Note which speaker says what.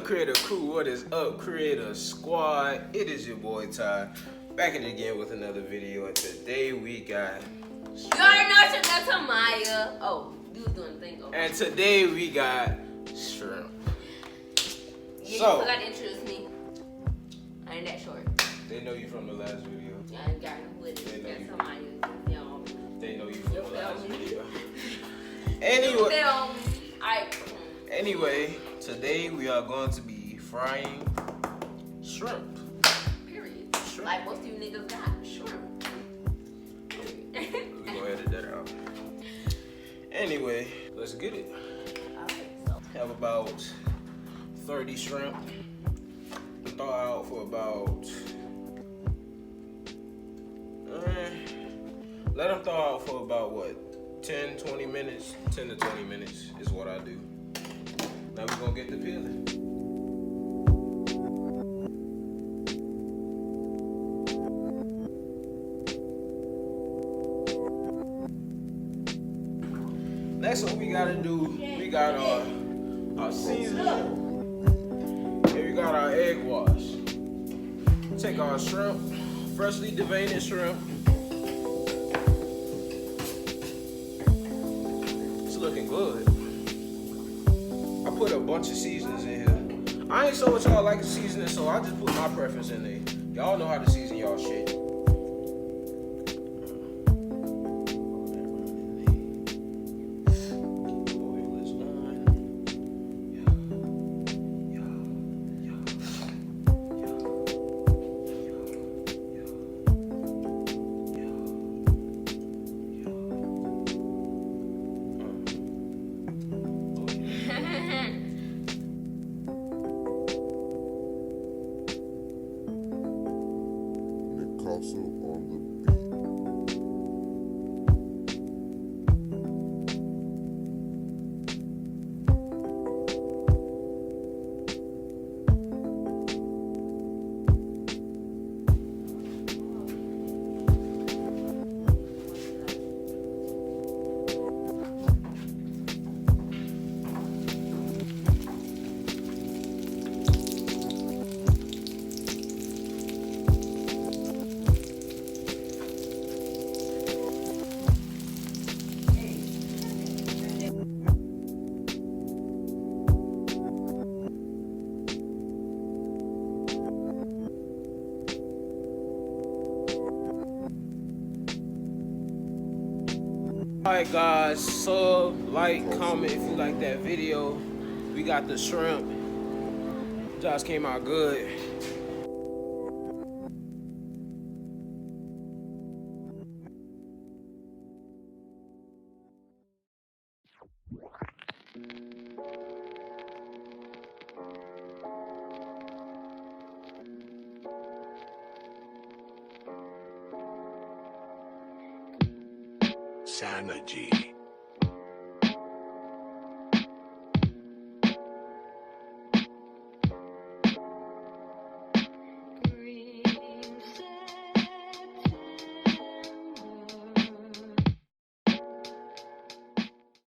Speaker 1: Creator Crew, what is up, Creator Squad? It is your boy Ty, back at it again with another video, and today we got...
Speaker 2: You already know that's Maya. Oh, you was doing the thing. Okay.
Speaker 1: And today we got shrimp.
Speaker 2: Yeah,
Speaker 1: so,
Speaker 2: you forgot to introduce me. I ain't that short.
Speaker 1: They know you from the last video.
Speaker 2: Yeah, I ain't got no with it. That's Maya.
Speaker 1: They know you from the last video. Anyway, today we are going to be frying shrimp.
Speaker 2: Period. Shrimp. Like most of you niggas got shrimp.
Speaker 1: We're gonna edit that out. Anyway, let's get it.
Speaker 2: Alright, so.
Speaker 1: Have about 30 shrimp. Thaw out for about... let them thaw out for about what? 10-20 minutes? 10 to 20 minutes is what I do. Now we're gonna get the peeling. Next what we gotta do, we got our seasoning. Here we got our egg wash. Take our shrimp, freshly deveined shrimp. It's looking good. I put a bunch of seasonings in here. I ain't so much y'all like the seasoning, so I just put my preference in there. Y'all know how to season y'all shit.
Speaker 3: Also on the
Speaker 1: Alright guys, sub, like, comment if you like that video. We got the shrimp. Just came out good.
Speaker 3: Synergy.